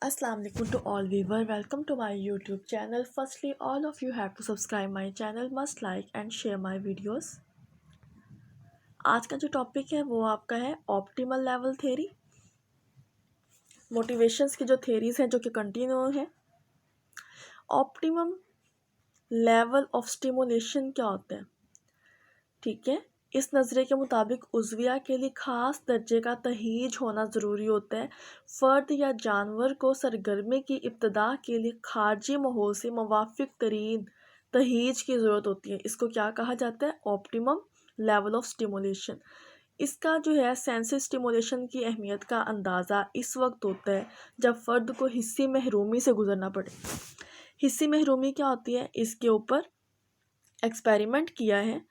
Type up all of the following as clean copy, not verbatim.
Assalamu alaikum to all viewers. Welcome to my YouTube channel. Firstly, all of you have to subscribe my channel, must like and share my videos. आज का जो topic है वो आपका है optimal level theory. Motivations की जो theories हैं जो कि कंटिन्यू है। ऑप्टिमम लेवल ऑफ स्टिमुलेशन क्या होता है, ठीक है। इस नज़रिए के मुताबिक उज़विया के लिए ख़ास दर्जे का तहीज होना ज़रूरी होता है। फ़र्द या जानवर को सरगर्मी की इब्तदा के लिए खारजी माहौल से मुवाफ़िक तरीन तहीज की ज़रूरत होती है। इसको क्या कहा जाता है? Optimum level of stimulation. इसका जो है सेंसरी स्टिमुलेशन की अहमियत का अंदाज़ा इस वक्त होता है जब फ़र्द को हिस्सी महरूमी से गुज़रना पड़े। हिस्सी महरूमी क्या होती है, इसके ऊपर एक्सपेरिमेंट किया है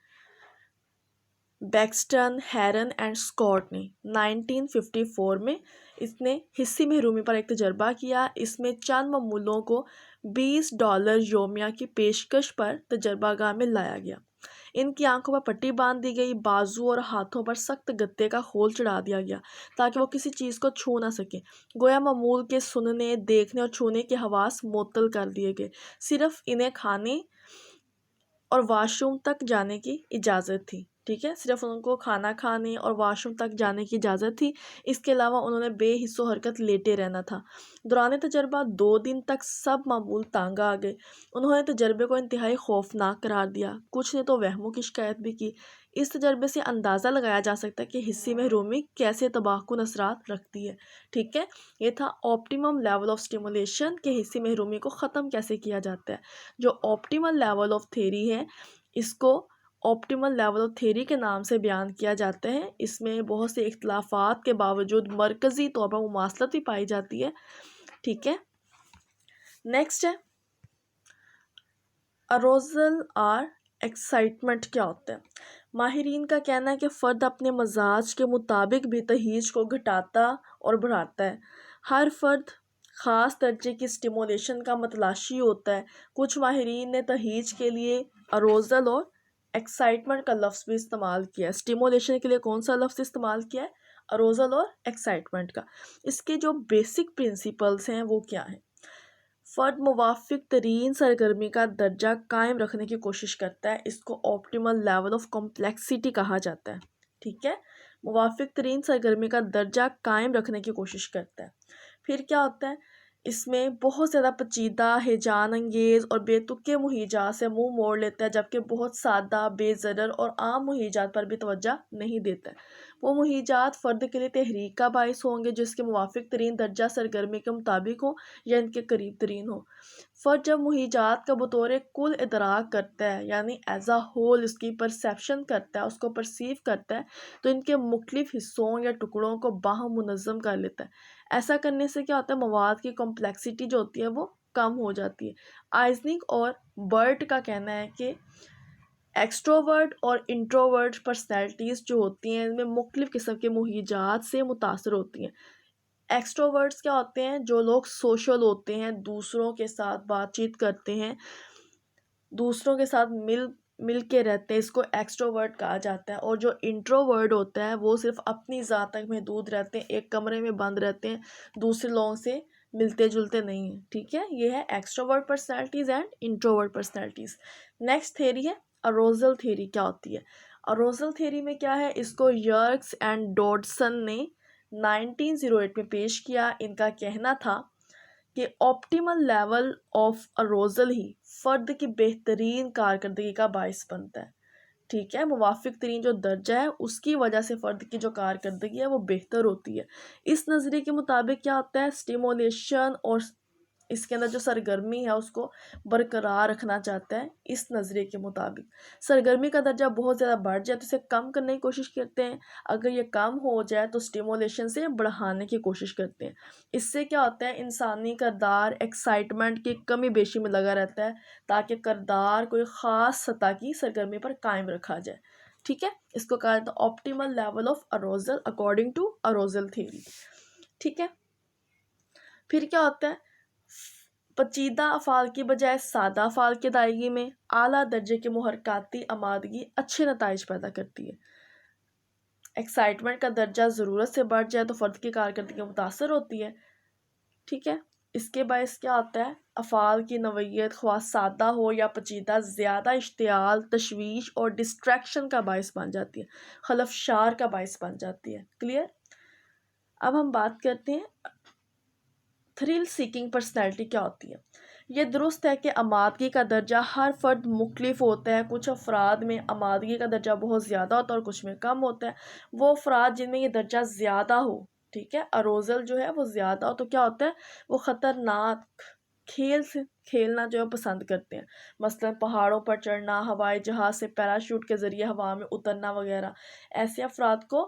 बैक्स्टन, हेरन एंड स्कॉट ने 1954 में। इसने हिस्सी महरूमी पर एक तजर्बा किया। इसमें चंद मामूलों को $20 योमिया की पेशकश पर तजर्बागाह में लाया गया। इनकी आंखों पर पट्टी बांध दी गई, बाजू और हाथों पर सख्त गत्ते का खोल चढ़ा दिया गया ताकि वो किसी चीज़ को छू ना सके। गोया मामूल के सुनने, देखने और छूने के हवास मुअत्तल कर दिए गए। सिर्फ इन्हें खाने और वाशरूम तक जाने की इजाज़त थी, ठीक है। सिर्फ उनको खाना खाने और वाशरूम तक जाने की इजाज़त थी। इसके अलावा उन्होंने बेहिस्सो हरकत लेटे रहना था। दौरान तजर्बा 2 दिन तक सब मामूल तंग आ गए। उन्होंने तजर्बे को इंतहाई खौफनाक करार दिया। कुछ ने तो वहमों की शिकायत भी की। इस तजर्बे से अंदाज़ा लगाया जा सकता है कि हिस्सी महरूमी कैसे तबाहकुन असरात रखती है, ठीक है। ये था ऑप्टिमम लेवल ऑफ स्टिमुलेशन के हिस्सी महरूमी को ख़त्म कैसे किया जाता है। जो ऑप्टिमल लेवल ऑफ थ्योरी है, इसको ऑप्टिमल लेवल ऑफ थ्योरी के नाम से बयान किया जाता है। इसमें बहुत से इख्तलाफात के बावजूद मरकज़ी तौर पर मुमासलत भी पाई जाती है, ठीक है। नेक्स्ट है अरोजल और एक्साइटमेंट क्या होता है। माहिरीन का कहना है कि फ़र्द अपने मजाज के मुताबिक भी तहीज को घटाता और बढ़ाता है। हर फ़र्द ख़ास दर्जे की स्टिमुलेशन का मतलाशी होता है। कुछ माहिरीन ने तहीज के लिए अरोजल और एक्साइटमेंट का लफ्ज़ भी इस्तेमाल किया है। स्टिमुलेशन के लिए कौन सा लफ्ज़ इस्तेमाल किया है? अरोजल और एक्साइटमेंट का। इसके जो बेसिक प्रिंसिपल्स हैं वो क्या हैं? फ़र्द मुवाफ़िक तरीन सरगर्मी का दर्जा कायम रखने की कोशिश करता है। इसको ऑप्टिमल लेवल ऑफ कॉम्प्लेक्सिटी कहा जाता है, ठीक है। मुवाफ़िक तरीन सरगर्मी का दर्जा कायम रखने की कोशिश करता है। फिर क्या होता है, इसमें बहुत ज़्यादा पेचीदा, हिजान अंगेज़ और बेतुके मुहीजात से मुंह मोड़ लेता है, जबकि बहुत सादा, बेज़रर और आम मुहीजात पर भी तवज्जो नहीं देता है। वो मुहीजात फ़र्द के लिए तहरीक का बाइस होंगे जिसके मुवाफ़िक तरीन दर्जा सरगर्मी के मुताबिक हो या इनके करीब तरीन हो। फ़र्द जब मुहीजात का बतौर कुल इदराक करता है, यानी एज अ होल इसकी परसेप्शन करता है, उसको परसीव करता है, तो इनके मुख्तलिफ हिस्सों या टुकड़ों को बाहम मुनज़्ज़म कर लेता है। ऐसा करने से क्या होता है, मवाद की कॉम्प्लेक्सिटी जो होती है वो कम हो जाती है। आइजनिक और बर्ट का कहना है कि एक्सट्रोवर्ट और इंट्रोवर्ट पर्सनैलिटीज़ जो होती हैं इनमें मुख्तलिफ़ किस्म के मुहीजात से मुतासर होती हैं। एक्सट्रोवर्ट्स क्या होते हैं? जो लोग सोशल होते हैं, दूसरों के साथ बातचीत करते हैं, दूसरों के साथ मिल के रहते हैं, इसको एक्सट्रोवर्ट कहा जाता है। और जो इंट्रोवर्ट होता है वो सिर्फ अपनी ज़ात तक महदूद रहते हैं, एक कमरे में बंद रहते हैं, दूसरे लोगों से मिलते जुलते नहीं हैं, ठीक है। ये है extrovert personalities and introvert personalities. Next theory है अरोजल थ्योरी। क्या होती है अरोजल थ्योरी में? क्या है, इसको यर्क्स एंड डॉडसन ने 1908 में पेश किया। इनका कहना था कि ऑप्टिमल लेवल ऑफ अरोजल ही फ़र्द की बेहतरीन कारकर्दगी का बायस बनता है, ठीक है। मुवाफ़िक तरीन जो दर्जा है उसकी वजह से फ़र्द की जो कारकर्दगी है वो बेहतर होती है। इस नज़रिए के मुताबिक क्या होता है, स्टिमुलेशन और इसके अंदर जो सरगर्मी है उसको बरकरार रखना चाहता है। इस नज़रिए के मुताबिक सरगर्मी का दर्जा बहुत ज़्यादा बढ़ जाए तो इसे कम करने की कोशिश करते हैं। अगर ये कम हो जाए तो स्टिमुलेशन से बढ़ाने की कोशिश करते हैं। इससे क्या होता है, इंसानी किरदार एक्साइटमेंट की कमी बेशी में लगा रहता है ताकि किरदार कोई ख़ास सतह की सरगर्मी पर कायम रखा जाए, ठीक है। इसको कहा जाता है optimal level of arousal according to arousal theory, ठीक है। फिर क्या होता है, पेचीदा अफ़ाल की बजाय सादा अफ़ाल की अदायगी में आला दर्जे की मुहरकाती आमादगी अच्छे नताइज पैदा करती है। एक्साइटमेंट का दर्जा ज़रूरत से बढ़ जाए तो फ़र्द की कारकर्दगी मुतासर होती है, ठीक है। इसके बायस क्या होता है, अफ़ाल की नवैयत ख्वाह सादा हो या पेचीदा ज़्यादा इश्तियाल, तशवीश और डिस्ट्रैक्शन का बायस बन जाती है, खलफशार का बायस बन जाती है। क्लियर। अब हम बात करते हैं थ्रिल सीकिंग पर्सनैलिटी क्या होती है। ये दुरुस्त है कि आमादगी का दर्जा हर फ़र्द मुख्तलिफ होता है। कुछ अफराद में आमादगी का दर्जा बहुत ज़्यादा होता है और कुछ में कम होता है। वो अफराद जिनमें ये दर्जा ज़्यादा हो, ठीक है, अरोज़ल जो है वो ज़्यादा हो, तो क्या होता है, वो ख़तरनाक खेल से खेलना जो है पसंद करते हैं। मसलन पहाड़ों पर चढ़ना, हवाई जहाज़ से पैराशूट के ज़रिए हवा में उतरना वगैरह। ऐसे अफराद को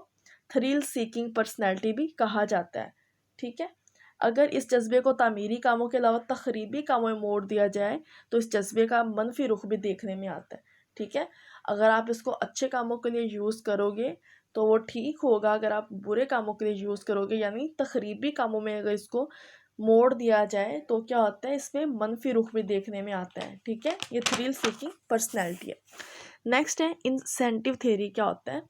थ्रिल सीकिंग पर्सनैलिटी भी कहा जाता है। ठीक है। अगर इस जज्बे को तामीरी कामों के अलावा तखरीबी कामों में मोड़ दिया जाए तो इस जज्बे का मनफी रुख भी देखने में आता है। ठीक है। अगर आप इसको अच्छे कामों के लिए यूज़ करोगे तो वो ठीक होगा, अगर आप बुरे कामों के लिए यूज़ करोगे यानी तखरीबी कामों में अगर इसको मोड़ दिया जाए तो क्या होता है, इसमें मनफी रुख भी देखने में आता है। ठीक है। ये थ्रिल सीकिंग पर्सनैलिटी है। नेक्स्ट है इंसेंटिव थ्योरी क्या होता है।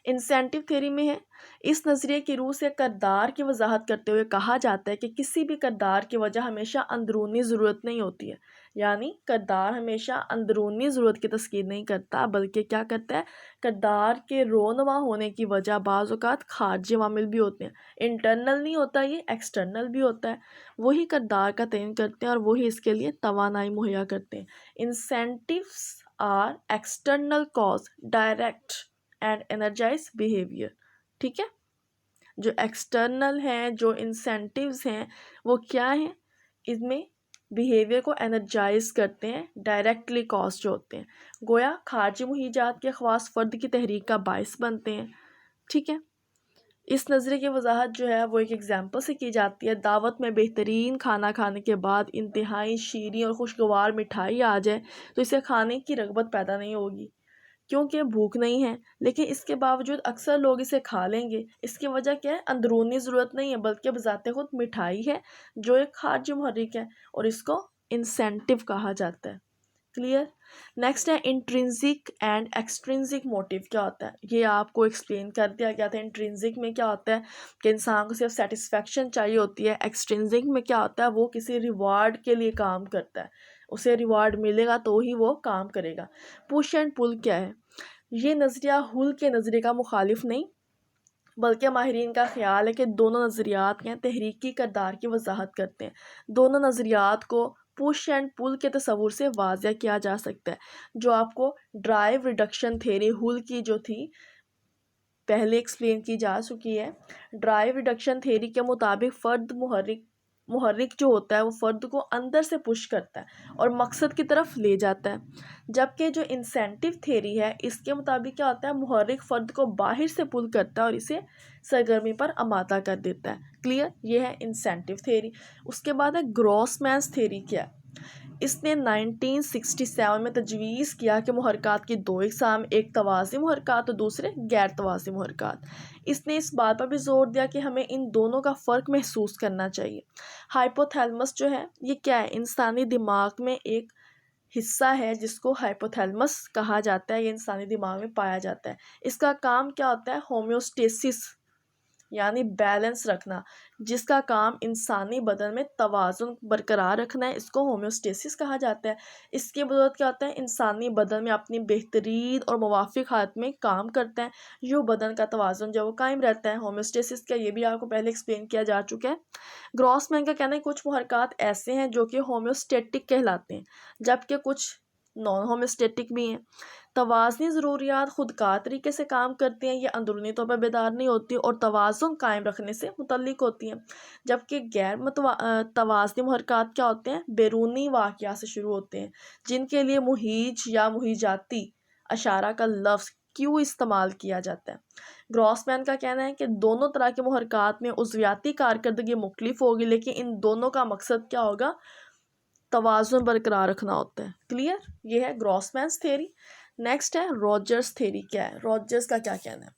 इंसेंटिव थ्योरी में है, इस नज़रिए की रूह से किरदार की वजाहत करते हुए कहा जाता है कि किसी भी किरदार की वजह हमेशा अंदरूनी ज़रूरत नहीं होती है। यानी किरदार हमेशा अंदरूनी ज़रूरत की तस्कीर नहीं करता, बल्कि क्या करता है, किरदार के रोनमा होने की वजह बाज़ औक़ात खारजी अवामिल भी होते हैं। इंटरनल नहीं होता, ये एक्सटर्नल भी होता है। वही किरदार का तयन करते हैं और वही इसके लिए तवानाई मुहैया करते हैं। Incentives are external cause direct and energize behaviour. ठीक है। जो एक्सटर्नल हैं, जो इंसेंटिव्स हैं, वो क्या हैं, इसमें बिहेवियर को एनर्जाइज करते हैं, डायरेक्टली कॉज जो होते हैं, गोया खारजी मुहीजात के ख़वास फ़र्द की तहरीक का बायस बनते हैं। ठीक है। इस नज़रिए की वजाहत जो है वो एक एग्ज़ाम्पल से की जाती है। दावत में बेहतरीन खाना खाने के बाद इंतहाई शीरीं और खुशगवार मिठाई आ जाए तो इसे खाने की रगबत पैदा नहीं होगी, क्योंकि भूख नहीं है, लेकिन इसके बावजूद अक्सर लोग इसे खा लेंगे। इसकी वजह क्या है, अंदरूनी ज़रूरत नहीं है बल्कि बज़ाते खुद मिठाई है जो एक खारजी मुहर्रिक है और इसको इंसेंटिव कहा जाता है। क्लियर। नेक्स्ट है इंट्रिंसिक एंड एक्सट्रिंसिक मोटिव क्या होता है। ये आपको एक्सप्लेन कर दिया गया था। इंट्रिंसिक में क्या होता है कि इंसान को सिर्फ सेटिस्फेक्शन चाहिए होती है। एक्सट्रिंसिक में क्या होता है, वो किसी रिवार्ड के लिए काम करता है, उसे रिवार्ड मिलेगा तो ही वो काम करेगा। पुश एंड पुल क्या है, ये नज़रिया हुल के नज़रिए का मुखालिफ नहीं, बल्कि माहिरीन का ख्याल है कि दोनों नज़रियात हैं तहरीकी किरदार की वजाहत करते हैं। दोनों नज़रियात को पुश एंड पुल के तस्वुर से वाज़ह किया जा सकता है। जो आपको ड्राइव रिडक्शन थ्योरी हुल की जो थी पहले एक्सप्लेन की जा चुकी है। ड्राइव रिडक्शन थ्योरी के मुताबिक फ़र्द मुहर्रिक जो होता है वो फ़र्द को अंदर से पुश करता है और मकसद की तरफ ले जाता है, जबकि जो इंसेंटिव थ्योरी है इसके मुताबिक क्या होता है, मुहर्रिक फ़र्द को बाहर से पुल करता है और इसे सरगर्मी पर आमादा कर देता है। क्लियर। ये है इंसेंटिव थ्योरी। उसके बाद है ग्रॉसमैन्स थ्योरी क्या है। इसने 1967 में तजवीज़ किया कि मुहर्रकात की दो इक़साम, एक तवाज़ी मुहर्रकात और दूसरे गैर तवाज़ी मुहर्रकात। इसने इस बात पर भी ज़ोर दिया कि हमें इन दोनों का फ़र्क महसूस करना चाहिए। हाइपोथैलेमस जो है ये क्या है, इंसानी दिमाग में एक हिस्सा है जिसको हाइपोथैलेमस कहा जाता है। ये इंसानी दिमाग में पाया जाता है। इसका काम क्या होता है, होम्योस्टेसिस यानी बैलेंस रखना, जिसका काम इंसानी बदन में तवाज़ुन बरकरार रखना है, इसको होम्योस्टेसिस कहा जाता है। इसकी बदौलत क्या होता है, इंसानी बदन में अपनी बेहतरीन और मुवाफ़िक हालत में काम करता है। यूँ बदन का तवाज़ुन जो वो कायम रहता है। होम्योस्टेसिस का ये भी आपको पहले एक्सप्लेन किया जा चुका है। ग्रॉसमैन का कहना है कुछ मुहर्रकात ऐसे हैं जो कि होम्योस्टेटिक कहलाते हैं, जबकि कुछ नॉन होम्योस्टेटिक भी हैं। तवाज़नी ज़रूरियात खुदकार तरीके से काम करती हैं, ये अंदरूनी तौर पर बेदार नहीं होती और तवाज़ुन कायम रखने से मुतल्लिक होती हैं। जबकि गैर तवाज़नी मुहर्रकात क्या होते हैं, बैरूनी वाक़ियात से शुरू होते हैं, जिनके लिए मुहीज या मुहीजाती अशारा का लफ्ज़ क्यों इस्तेमाल किया जाता है। ग्रॉसमैन का कहना है कि दोनों तरह के मुहर्रकात में उज़वियाती कारकर्दगी मुख्तलिफ होगी, लेकिन इन दोनों का मकसद क्या होगा, तवाज़ुन बरकरार रखना होता है। क्लियर। ये है ग्रॉसमैन्स थ्योरी। नेक्स्ट है रॉजर्स थ्योरी क्या है। रॉजर्स का क्या कहना है,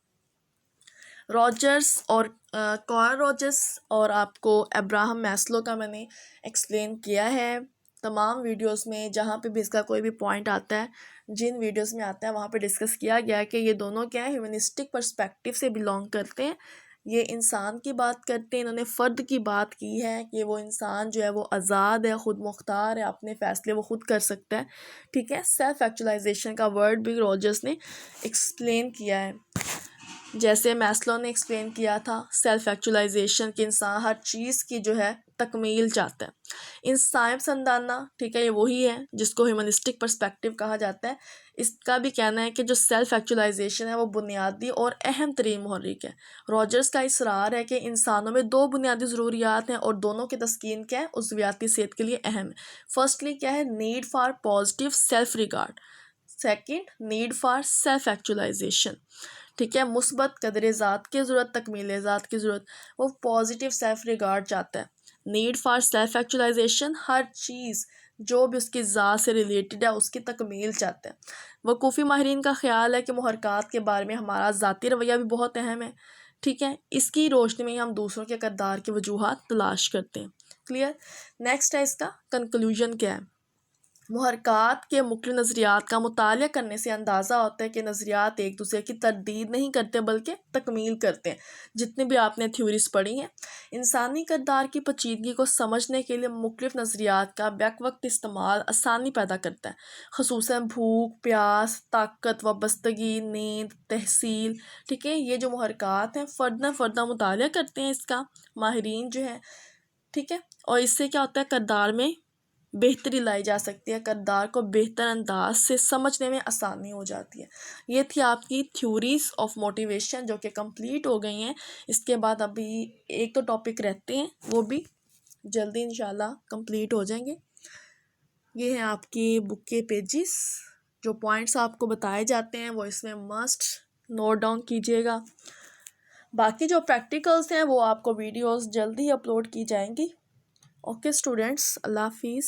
रॉजर्स और कॉर्ल रॉजर्स और आपको अब्राहम मैस्लो का मैंने एक्सप्लेन किया है तमाम वीडियोस में। जहाँ पे भी इसका कोई भी पॉइंट आता है, जिन वीडियोस में आता है वहाँ पे डिस्कस किया गया है कि ये दोनों क्या है, ह्यूमनिस्टिक पर्सपेक्टिव से बिलोंग करते हैं। ये इंसान की बात करते हैं, इन्होंने फ़र्द की बात की है कि वो इंसान जो है वो आज़ाद है, ख़ुद मुख्तार है, अपने फ़ैसले वो ख़ुद कर सकता है। ठीक है, सेल्फ एक्चुअलाइजेशन का वर्ड भी रॉजर्स ने एक्सप्लेन किया है, जैसे मैस्लो ने एक्सप्लेन किया था सेल्फ एक्चुअलाइजेशन कि इंसान हर चीज़ की जो है तकमील चाहता है। इंसान पसंदाना, ठीक है, ये वही है जिसको ह्यूमनिस्टिक पर्सपेक्टिव कहा जाता है। इसका भी कहना है कि जो सेल्फ एक्चुअलाइजेशन है वो बुनियादी और अहम तरीन महर्रिक है। रॉजर्स का इसरार है कि इंसानों में दो बुनियादी ज़रूरियात हैं और दोनों की तस्कीन क्या है, उज़वियाती सेहत के लिए अहम है। फर्स्टली क्या है, need for positive self regard, second need for self actualisation. ठीक है, मुस्बत कदर ज़ात की ज़रूरत, तकमील ज़ात की ज़रूरत, वो पॉजिटिव सेल्फ रिगार्ड चाहता है। नीड फॉर सेल्फ एक्चुअलाइजेशन, हर चीज़ जो भी उसकी ज़ात से रिलेटेड है उसकी तकमील चाहता है। वकूफ़ी माहिरीन का ख़्याल है कि मुहर्रकात के बारे में हमारा ज़ाती रवैया भी बहुत अहम है। ठीक है, इसकी रोशनी में हम दूसरों के किरदार की वजूहात तलाश करते हैं। क्लियर। नेक्स्ट है इसका कंक्लूजन क्या है। मुहर्रकात के मुख्तलिफ नज़रियात का मुतालिया करने से अंदाज़ा होता है कि नज़रियात एक दूसरे की तरदीद नहीं करते बल्कि तकमील करते हैं। जितनी भी आपने थ्योरीज पढ़ी हैं, इंसानी किरदार की पेचीदगी को समझने के लिए मुख्तलिफ नज़रियात का बैक वक्त इस्तेमाल आसानी पैदा करता है, ख़ुसूसन भूख, प्यास, ताकत, वाबस्तगी, नींद, तहसील। ठीक है, ये जो मुहर्रकात हैं फ़र्दा मुतालिया करते हैं इसका माहिरीन जो है। ठीक है, और इससे क्या होता है, किरदार में बेहतरी लाई जा सकती है, किरदार को बेहतर अंदाज से समझने में आसानी हो जाती है। ये थी आपकी थ्योरीज ऑफ मोटिवेशन जो कि कंप्लीट हो गई हैं। इसके बाद अभी एक तो टॉपिक रहते हैं, वो भी जल्दी इंशाल्लाह कंप्लीट हो जाएंगे। ये हैं आपकी बुक के पेजेस, जो पॉइंट्स आपको बताए जाते हैं वो इसमें मस्ट नोट डाउन कीजिएगा। बाकी जो प्रैक्टिकल्स हैं वो आपको वीडियोस जल्दी अपलोड की जाएंगी। ओके स्टूडेंट्स, अल्लाह हाफिज़।